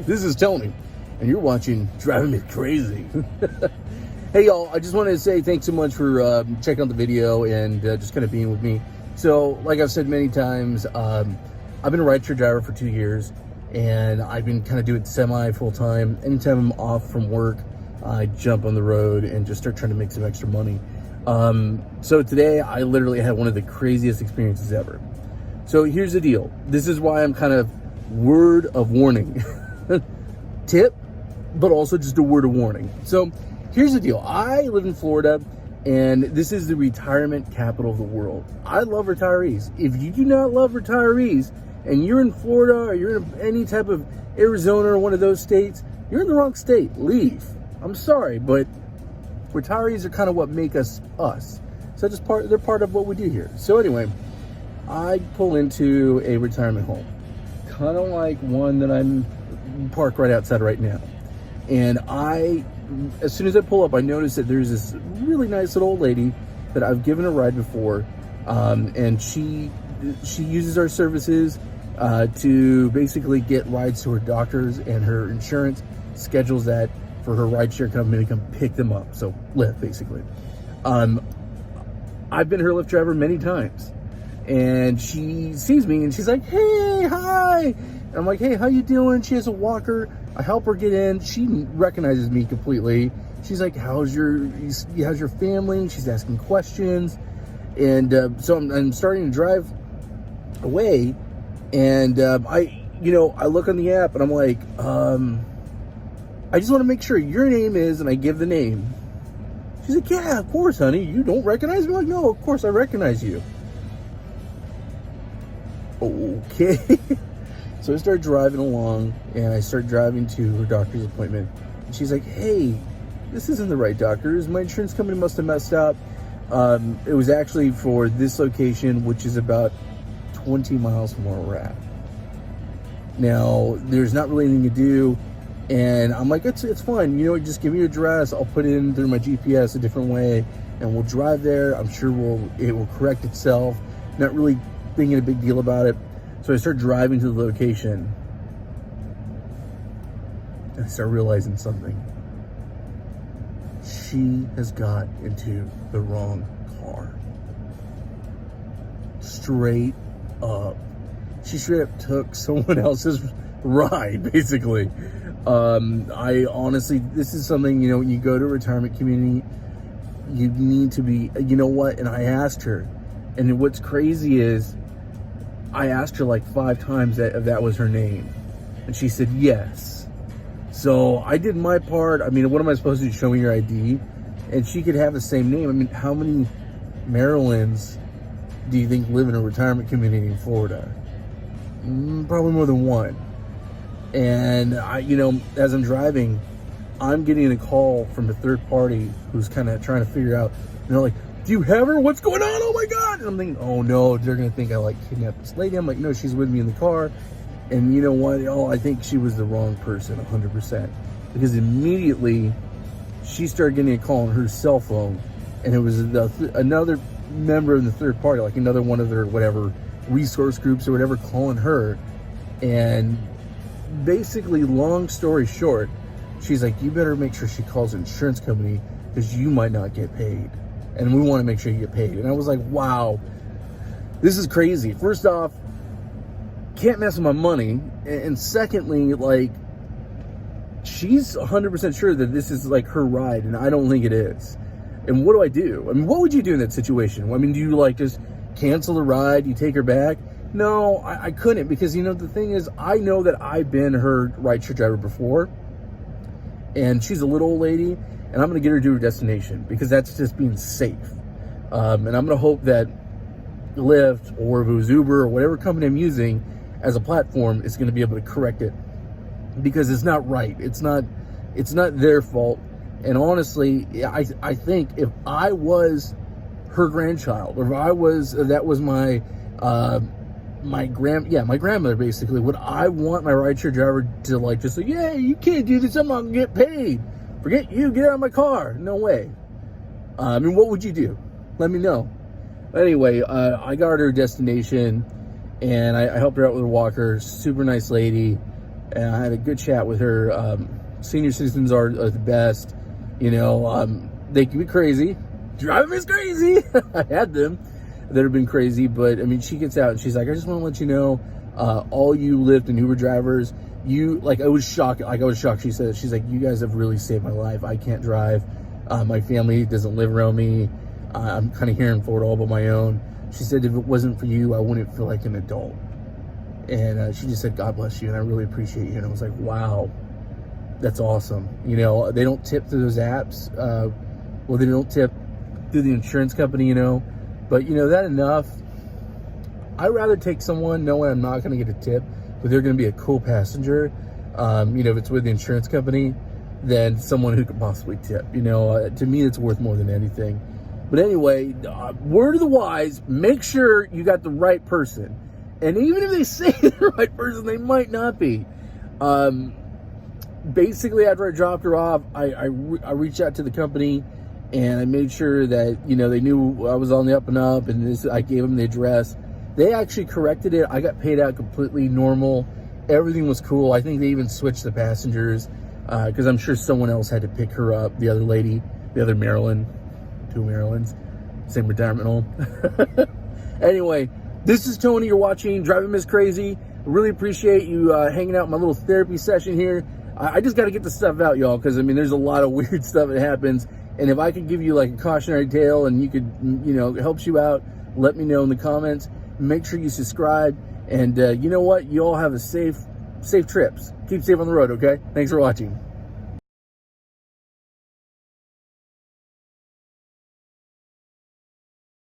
This is Tony, and you're watching Driving Me Crazy. Hey, y'all, I just wanted to say thanks so much for checking out the video and just kind of being with me. So, like I've said many times, I've been a rideshare driver for 2 years, and I've been kind of doing semi full-time. Anytime I'm off from work, I jump on the road and just start trying to make some extra money. So today, I literally had one of the craziest experiences ever. So here's the deal. This is why I'm kind of word of warning. Tip, but also just a word of warning. So here's the deal. I live in Florida, and this is the retirement capital of the world. I love retirees. If you do not love retirees, and you're in Florida, or you're in any type of Arizona or one of those states, you're in the wrong state. Leave. I'm sorry, but retirees are kind of what make us us. So they're part of what we do here. So anyway, I pull into a retirement home, kind of like one that I'm parked right outside right now. And as soon as I pull up, I notice that there's this really nice little old lady that I've given a ride before, and she uses our services to basically get rides to her doctors, and her insurance schedules that for her rideshare company to come pick them up. So Lyft, basically. I've been her Lyft driver many times, and she sees me and she's like, "Hey, hi." And I'm like, "Hey, how you doing?" She has a walker. I help her get in. She recognizes me completely. She's like, how's your family? She's asking questions. And so I'm starting to drive away, and I look on the app and I'm like, I just want to make sure your name is, and I give the name. She's like, "Yeah, of course, honey. You don't recognize me?" I'm like, "No, of course I recognize you." Okay. So I start driving along, and I start driving to her doctor's appointment. And she's like, "Hey, this isn't the right doctor's. My insurance company must have messed up. It was actually for this location, which is about 20 miles from where we're at." Now, there's not really anything to do. And I'm like, it's fine. Just give me your address. I'll put it in through my GPS a different way, and we'll drive there. I'm sure it will correct itself. Not really thinking a big deal about it. So I start driving to the location, and I start realizing something. She has got into the wrong car. Straight up. She straight up took someone else's ride, basically. I honestly, this is something, when you go to a retirement community, you need to be, and I asked her, and what's crazy is, I asked her like 5 times if that was her name, and she said yes. So I did my part. I mean, what am I supposed to do? Show me your ID? And she could have the same name. I mean, how many Marylands do you think live in a retirement community in Florida? Probably more than one. And as I'm driving, I'm getting a call from a third party who's kind of trying to figure out, they're like, "Do you have her? What's going on? Oh my God." And I'm thinking, oh no, they're going to think I kidnapped this lady. I'm like, no, she's with me in the car. And you know what? I think she was the wrong person 100%. Because immediately she started getting a call on her cell phone, and it was another member of the third party, like another one of their whatever resource groups or whatever, calling her. And basically, long story short, she's like, "You better make sure she calls the insurance company, because you might not get paid. And we want to make sure you get paid." And I was like, wow, this is crazy. First off, can't mess with my money. And secondly, she's 100% sure that this is her ride, and I don't think it is. And what do I do? I mean, what would you do in that situation? I mean, do you just cancel the ride? You take her back? No, I couldn't, because the thing is, I know that I've been her rideshare driver before, and she's a little old lady, and I'm going to get her to her destination, because that's just being safe. And I'm going to hope that Lyft, or if it was Uber, or whatever company I'm using as a platform, is going to be able to correct it, because it's not right. It's not their fault. And honestly, I think if I was her grandchild, or if that was my grandmother, basically, would I want my rideshare driver to just say, "Yeah, you can't do this, I'm not gonna get paid. Forget you, get out of my car"? No way. I mean, what would you do? Let me know. Anyway, I got her to her destination, and I helped her out with a walker. Super nice lady. and I had a good chat with her. Senior citizens are the best. You know, they can be crazy. Driving is crazy. I had them that have been crazy, but I mean, she gets out and she's like, I just want to let you know, all you Lyft and Uber drivers, I was shocked. She said, she's like, you guys have really saved my life. I can't drive. My family doesn't live around me. I'm kind of here in Florida all by my own. She said, if it wasn't for you, I wouldn't feel like an adult. And she just said, God bless you, and I really appreciate you. And I was like, wow, that's awesome. You know, they don't tip through those apps. Well, they don't tip through the insurance company, you know. But, you know, that enough. I'd rather take someone knowing I'm not going to get a tip, but they're going to be a cool passenger, you know, if it's with the insurance company, than someone who could possibly tip. You know, to me, it's worth more than anything. But anyway, word of the wise, make sure you got the right person. And even if they say the right person, they might not be. Basically, after I dropped her off, I reached out to the company, and I made sure that, you know, they knew I was on the up and up, and I gave them the address. They actually corrected it. I got paid out completely normal. Everything was cool. I think they even switched the passengers, because I'm sure someone else had to pick her up, the other lady, the other Maryland, 2 Marylands, same retirement home. Anyway, this is Tony. You're watching Driving Miss Crazy. I really appreciate you hanging out in my little therapy session here. I just got to get the stuff out, y'all, because, I mean, there's a lot of weird stuff that happens. And if I could give you, like, a cautionary tale and you could, you know, it helps you out, let me know in the comments. Make sure you subscribe. And you know what? You all have a safe trips. Keep safe on the road, okay? Thanks for watching.